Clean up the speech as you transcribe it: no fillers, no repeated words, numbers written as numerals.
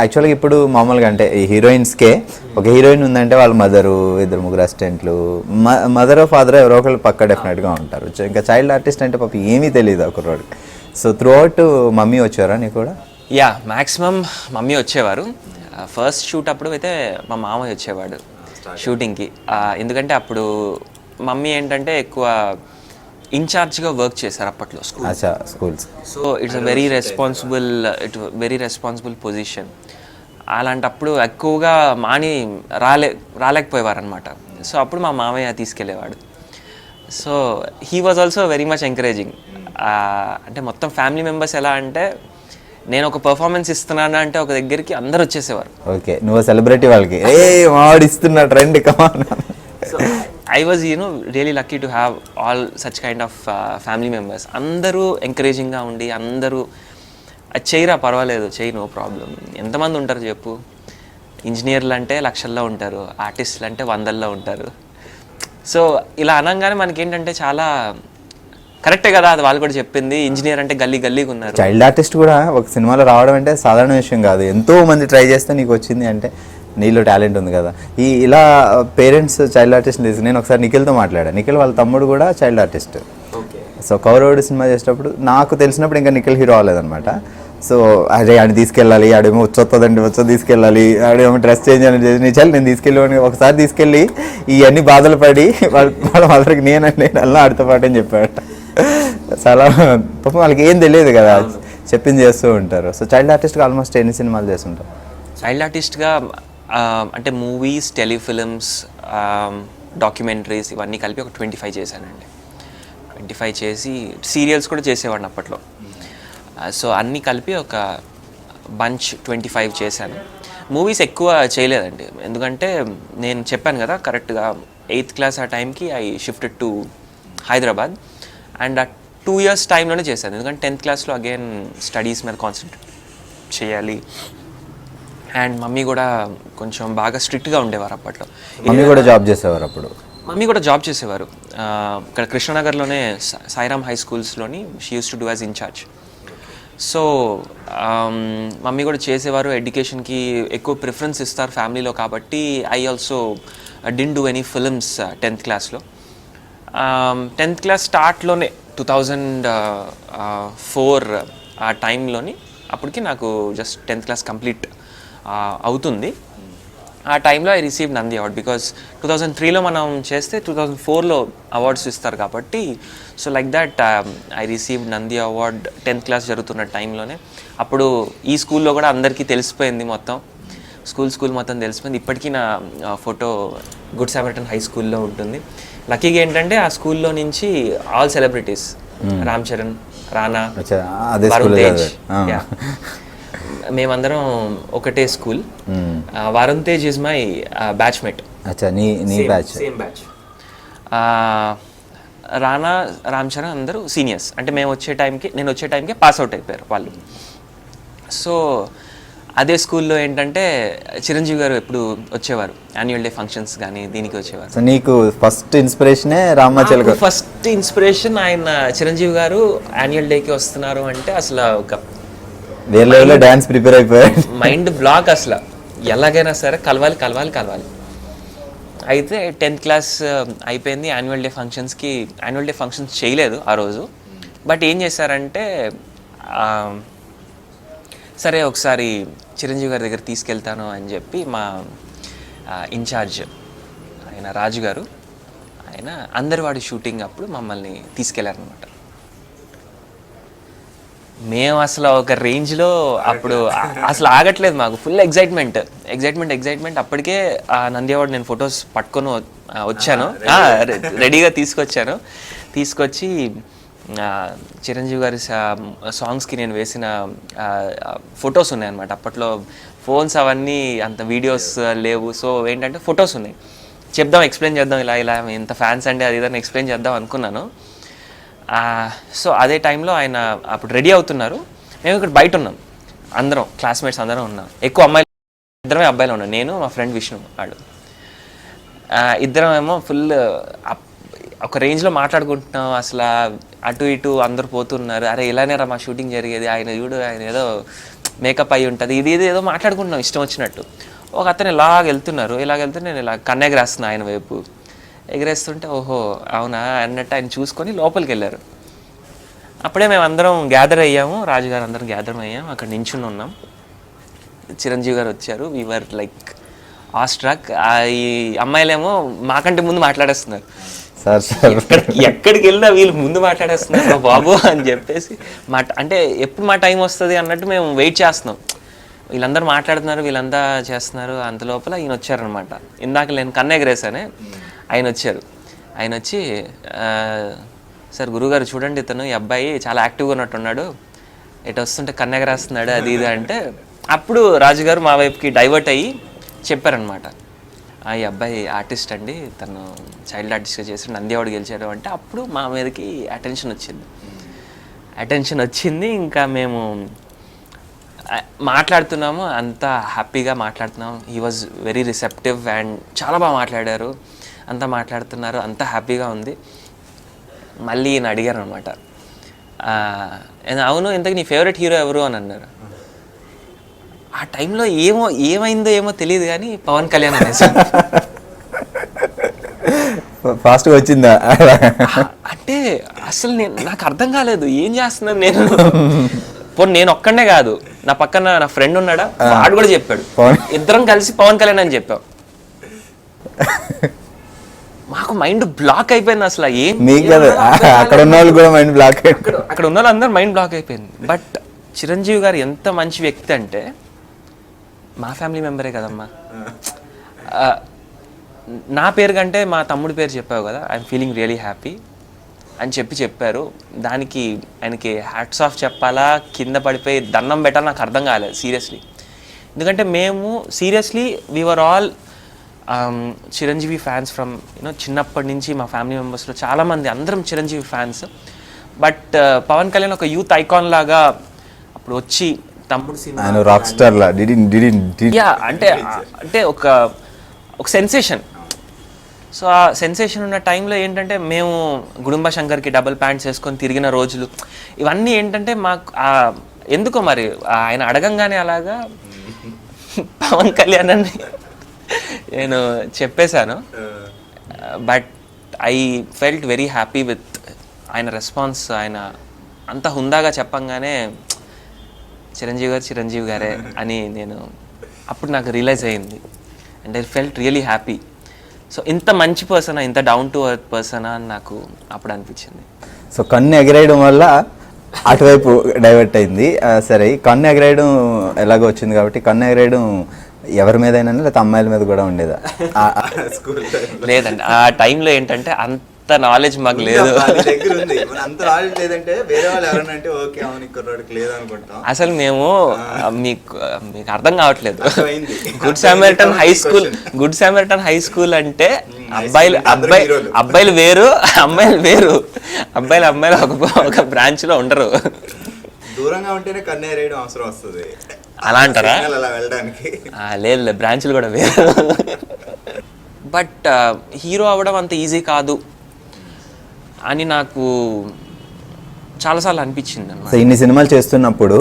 యాక్చువల్గా ఇప్పుడు మామూలుగా అంటే ఈ హీరోయిన్స్కే ఒక హీరోయిన్ ఉందంటే వాళ్ళ మదరు, ఇద్దరు ముగ్గురు అసిస్టెంట్లు, మదర్ ఫాదర్ ఎవరో ఒకళ్ళు పక్క డెఫినెట్గా ఉంటారు. ఇంకా చైల్డ్ ఆర్టిస్ట్ అంటే పాప ఏమీ తెలియదు ఒకరోజు. సో త్రూ అవుట్ మమ్మీ వచ్చారా నీకు కూడా? యా, మ్యాక్సిమం మమ్మీ వచ్చేవారు. ఫస్ట్ షూట్ అప్పుడు అయితే మా మామయ్య వచ్చేవాడు షూటింగ్కి. ఎందుకంటే అప్పుడు మమ్మీ ఏంటంటే ఎక్కువ ఇన్ఛార్జ్గా వర్క్ చేశారు అప్పట్లో schools. So it's very responsible position. అలాంటప్పుడు ఎక్కువగా మాని రాలేకపోయేవారు అనమాట. సో అప్పుడు మా మామయ్య తీసుకెళ్ళేవాడు. So he was also very much encouraging. అంటే మొత్తం ఫ్యామిలీ మెంబర్స్ ఎలా అంటే, నేను ఒక పర్ఫార్మెన్స్ ఇస్తున్నాను అంటే ఒక దగ్గరికి అందరు వచ్చేసేవారు. ఓకే, నువ్వు సెలబ్రిటీ వాళ్ళకి మావాడు ఇస్తున్నాడు రండి కమాన్. I was really lucky to have all such kind of family members. అందరూ ఎంకరేజింగ్గా ఉండి అందరూ అది చేయరా పర్వాలేదు చేయి, నో ప్రాబ్లం. ఎంతమంది ఉంటారు చెప్పు? ఇంజనీర్లు అంటే లక్షల్లో ఉంటారు, ఆర్టిస్టులు అంటే వందల్లో ఉంటారు. సో ఇలా అనగానే మనకేంటంటే చాలా కరెక్టే కదా, అది వాళ్ళు కూడా చెప్పింది. ఇంజనీర్ అంటే గల్లీగా ఉన్నారు. చైల్డ్ ఆర్టిస్ట్ కూడా ఒక సినిమాలో రావడం అంటే సాధారణ విషయం కాదు. ఎంతో మంది ట్రై చేస్తే నీకు వచ్చింది అంటే నీలో టాలెంట్ ఉంది కదా. ఇలా పేరెంట్స్ చైల్డ్ ఆర్టిస్ట్ తీసుకు నేను ఒకసారి నిఖిల్తో మాట్లాడాను. నిఖిల్ వాళ్ళ తమ్ముడు కూడా చైల్డ్ ఆర్టిస్ట్. సో కౌరవుడు సినిమా చేసేటప్పుడు నాకు తెలిసినప్పుడు ఇంకా నిఖిల్ హీరో అవ్వలేదన్నమాట. సో అదే ఆడిని తీసుకెళ్ళాలి, ఆడేమో వచ్చి తీసుకెళ్ళాలి, ఆడేమో డ్రెస్ చేంజ్ అని చేసి నీ చల్లి నేను తీసుకెళ్ళి ఒకసారి తీసుకెళ్ళి ఇవన్నీ బాధలు పడి వాళ్ళ మదర్కి నేను అలా ఆడితో పాటు అని చెప్పాడు. చాలా పాపం వాళ్ళకి ఏం తెలియదు కదా, చెప్పింది చేస్తూ ఉంటారు. సో చైల్డ్ ఆర్టిస్ట్గా ఆల్మోస్ట్ ఎన్ని సినిమాలు చేస్తుంటారు? చైల్డ్ ఆర్టిస్ట్గా అంటే మూవీస్, టెలిఫిలిమ్స్, డాక్యుమెంటరీస్ ఇవన్నీ కలిపి ఒక 25 చేశానండి. 25 చేసి సీరియల్స్ కూడా చేసేవాడిని అప్పట్లో. సో అన్నీ కలిపి ఒక బంచ్ 25 చేశాను. మూవీస్ ఎక్కువ చేయలేదండి, ఎందుకంటే నేను చెప్పాను కదా కరెక్ట్గా 8th క్లాస్ ఆ టైంకి I shifted to Hyderabad. And ఆ 2 years టైంలోనే చేశాను, ఎందుకంటే 10th క్లాస్లో అగైన్ స్టడీస్ మీద కాన్సన్ట్రేట్ చేయాలి. అండ్ మమ్మీ కూడా కొంచెం బాగా స్ట్రిక్ట్గా ఉండేవారు అప్పట్లో. మమ్మీ కూడా జాబ్ చేసేవారు అప్పుడు? మమ్మీ కూడా జాబ్ చేసేవారు. ఇక్కడ కృష్ణనగర్లోనే సాయిరామ్ హై స్కూల్స్లోని she used to do as in charge. So mummy కూడా చేసేవారు. ఎడ్యుకేషన్కి ఎక్కువ ప్రిఫరెన్స్ ఇస్తారు ఫ్యామిలీలో కాబట్టి I also didn't do any films 10th క్లాస్లో. 10th క్లాస్ స్టార్ట్లోనే 2004 ఆ టైంలోని అప్పటికి నాకు జస్ట్ 10th క్లాస్ కంప్లీట్ అవుతుంది. ఆ టైంలో I receive Nandi award. Because 2003లో మనం చేస్తే 2004లో అవార్డ్స్ ఇస్తారు కాబట్టి. So like that I receive Nandi award 10th class జరుగుతున్న టైంలోనే. అప్పుడు ఈ స్కూల్లో కూడా అందరికీ తెలిసిపోయింది, మొత్తం స్కూల్ మొత్తం తెలిసిపోయింది. ఇప్పటికీ నా ఫోటో గుడ్ సామరిటన్ హై స్కూల్లో ఉంటుంది. లక్కీగా ఏంటంటే ఆ స్కూల్లో నుంచి ఆల్ సెలబ్రిటీస్, రామ్ చరణ్, రానా, వరుణ్ తేజ్, మేమందరం ఒకటే school. Varun Tej is my batchmate. Same batch. రానా, రామ్ చరణ్ అందరూ సీనియర్స్. అంటే నేను వచ్చే టైంకి పాస్ అవుట్ అయిపోయారు వాళ్ళు. సో అదే స్కూల్లో ఏంటంటే చిరంజీవి గారు ఎప్పుడు వచ్చేవారు, యాన్యువల్ డే ఫంక్షన్స్ కానీ దీనికి వచ్చేవారు. సో నీకు ఫస్ట్ ఇన్స్పిరేషనే రామాచల్? ఫస్ట్ ఇన్స్పిరేషన్ ఆయన చిరంజీవి గారు యాన్యువల్ డేకి వస్తున్నారు అంటే అసలు ఒక వేరే డాన్స్ ప్రిపేర్ అయిపోయారు, మైండ్ బ్లాక్. అసలు ఎలాగైనా సరే కలవాలి. అయితే 10th క్లాస్ అయిపోయింది. యాన్యువల్ డే ఫంక్షన్స్ చేయలేదు ఆ రోజు. బట్ ఏం చేశారంటే సరే ఒకసారి చిరంజీవి గారి దగ్గర తీసుకెళ్తాను అని చెప్పి మా ఇన్ఛార్జ్ ఆయన రాజు గారు, ఆయన అందరివాడి షూటింగ్ అప్పుడు మమ్మల్ని తీసుకెళ్లారనమాట. మేము అసలు ఒక రేంజ్లో అప్పుడు అసలు ఆగట్లేదు, మాకు ఫుల్ ఎగ్జైట్మెంట్. అప్పటికే నంది అవార్డు నేను ఫొటోస్ పట్టుకొని వచ్చాను, రెడీగా తీసుకొచ్చి చిరంజీవి గారి సాంగ్స్కి నేను వేసిన ఫొటోస్ ఉన్నాయన్నమాట. అప్పట్లో ఫోన్స్ అవన్నీ అంత వీడియోస్ లేవు. సో ఏంటంటే ఫొటోస్ ఉన్నాయి, ఎక్స్ప్లెయిన్ చేద్దాం, ఇలా ఎంత ఫ్యాన్స్ అంటే అది ఇదని ఎక్స్ప్లెయిన్ చేద్దాం అనుకున్నాను. సో అదే టైంలో ఆయన అప్పుడు రెడీ అవుతున్నారు, మేము ఇక్కడ బయట ఉన్నాం, అందరం క్లాస్మేట్స్ అందరం ఉన్నాం. ఎక్కువ అమ్మాయిలు, ఇద్దరమే అబ్బాయిలు ఉన్నాం, నేను మా ఫ్రెండ్ విష్ణు. వాడు ఇద్దరం ఏమో ఫుల్ ఒక రేంజ్లో మాట్లాడుకుంటున్నాం. అసలు అటు ఇటు అందరు పోతున్నారు. అరే ఇలానే రా మా షూటింగ్ జరిగేది, ఆయన చూడు ఆయన ఏదో మేకప్ అయి ఉంటుంది, ఇది ఇది ఏదో మాట్లాడుకుంటున్నాం ఇష్టం వచ్చినట్టు. ఒక అతను ఇలాగ వెళ్తే నేను ఇలా కన్నెగరేస్తున్నా ఆయన వైపు. ఎగరేస్తుంటే ఓహో అవునా అన్నట్టు ఆయన చూసుకొని లోపలికి వెళ్ళారు. అప్పుడే మేము అందరం గ్యాదర్ అయ్యాము, రాజుగారు అందరం గ్యాదర్ అయ్యాము, అక్కడ నించుని ఉన్నాం. చిరంజీవి గారు వచ్చారు. We were like awestruck. ఈ అమ్మాయిలేమో మాకంటే ముందు మాట్లాడేస్తున్నారు. ఎక్కడికి వెళ్ళినా వీళ్ళు ముందు మాట్లాడేస్తున్నారు బాబు అని చెప్పేసి అంటే ఎప్పుడు మా టైం వస్తుంది అన్నట్టు మేము వెయిట్ చేస్తున్నాం. వీళ్ళందరూ మాట్లాడుతున్నారు, వీళ్ళంతా చేస్తున్నారు. అంత లోపల ఈయన వచ్చారనమాట. ఇందాక నేను కన్నెగరేసానే, ఆయన వచ్చారు. ఆయన వచ్చి సార్ గురుగారు చూడండి, ఇతను ఈ అబ్బాయి చాలా యాక్టివ్గా ఉన్నట్టున్నాడు, ఎటు వస్తుంటే కన్నెగరేస్తున్నాడు అది ఇది అంటే, అప్పుడు రాజుగారు మా వైపుకి డైవర్ట్ అయ్యి చెప్పారనమాట, ఈ అబ్బాయి ఆర్టిస్ట్ అండి, తను చైల్డ్ ఆర్టిస్ట్గా చేసి నంది అవార్డు గెలిచారు అంటే. అప్పుడు మా మీదకి అటెన్షన్ వచ్చింది. ఇంకా మేము మాట్లాడుతున్నాము, అంతా హ్యాపీగా మాట్లాడుతున్నాము. He was very receptive and చాలా బాగా మాట్లాడారు. అంతా మాట్లాడుతున్నారు, అంతా హ్యాపీగా ఉంది. మళ్ళీ ఈయన అడిగారు అనమాట, అవును ఇంతకు నీ ఫేవరెట్ హీరో ఎవరు అని అన్నారు. ఆ టైంలో ఏమైందో తెలియదు కానీ పవన్ కళ్యాణ్ అనేసి ఫాస్ట్గా వచ్చిందా అంటే అసలు నాకు అర్థం కాలేదు ఏం చేస్తున్నాను నేను. నేను ఒక్కడనే కాదు, నా పక్కన నా ఫ్రెండ్ ఉన్నాడా, వాడు కూడా చెప్పాడు. ఇద్దరం కలిసి పవన్ కళ్యాణ్ అని చెప్పాం. మాకు మైండ్ బ్లాక్ అయిపోయింది. అసలు అక్కడ ఉన్న వాళ్ళు కూడా మైండ్ బ్లాక్, అక్కడ ఉన్న వాళ్ళు అందరూ మైండ్ బ్లాక్ అయిపోయింది. బట్ చిరంజీవి గారు ఎంత మంచి వ్యక్తి అంటే, మా ఫ్యామిలీ మెంబరే కదమ్మా. నా పేరు కంటే మా తమ్ముడి పేరు చెప్పావు కదా, ఐఎమ్ ఫీలింగ్ రియలీ హ్యాపీ అని చెప్పారు. దానికి ఆయనకి హ్యాట్స్ ఆఫ్ చెప్పాలా, కింద పడిపోయి దండం పెట్టాలి, నాకు అర్థం కాలేదు సీరియస్లీ. ఎందుకంటే మేము seriously we are all Chiranjeevi fans from చిన్నప్పటి నుంచి మా ఫ్యామిలీ మెంబర్స్లో చాలామంది అందరం చిరంజీవి ఫ్యాన్స్. బట్ పవన్ కళ్యాణ్ ఒక యూత్ ఐకాన్ లాగా అప్పుడు వచ్చి తమ్ముడు సినిమా రాక్ స్టార్ లా అంటే ఒక సెన్సేషన్. సో ఆ సెన్సేషన్ ఉన్న టైంలో ఏంటంటే మేము గుడుంబ శంకర్కి డబుల్ ప్యాంట్స్ వేసుకొని తిరిగిన రోజులు ఇవన్నీ ఏంటంటే మాకు ఎందుకో మరి ఆయన అడగంగానే అలాగా పవన్ కళ్యాణ్ అని నేను చెప్పేశాను. But I felt very happy with ఆయన రెస్పాన్స్. ఆయన అంత హుందాగా చెప్పంగానే చిరంజీవి గారే అని నేను అప్పుడు నాకు రియలైజ్ అయ్యింది. And I felt really happy. So ఇంత మంచి పర్సనా, ఇంత డౌన్ టు ఎర్త్ పర్సనా అని నాకు అప్పుడు అనిపించింది. సో కన్ను ఎగరేయడం వల్ల అటువైపు డైవర్ట్ అయింది. సరే, కన్ను ఎగరేయడం ఎలాగో వచ్చింది కాబట్టి కన్ను ఎగరేయడం ఎవరి మీద అయినా లేకపోతే అమ్మాయిల మీద కూడా ఉండేదా? లేదండి, ఆ టైంలో ఏంటంటే అంత నాలెడ్జ్ మాకు లేదు. అసలు మేము మీకు అర్థం కావట్లేదు. గుడ్ సామరిటన్ హై స్కూల్ అంటే అబ్బాయిలు వేరు, అమ్మాయిలు వేరు. అమ్మాయిలు ఒక బ్రాంచ్ లో ఉండరు. దూరంగా ఉంటేనే కన్నేరేయడం అవసరం వస్తుంది అలా అంటారా? లేదు, బ్రాంచ్లు కూడా వేరు. బట్ హీరో అవ్వడం అంత ఈజీ కాదు అని నాకు చాలాసార్లు అనిపించింది. ఇన్ని సినిమాలు చేస్తున్నప్పుడు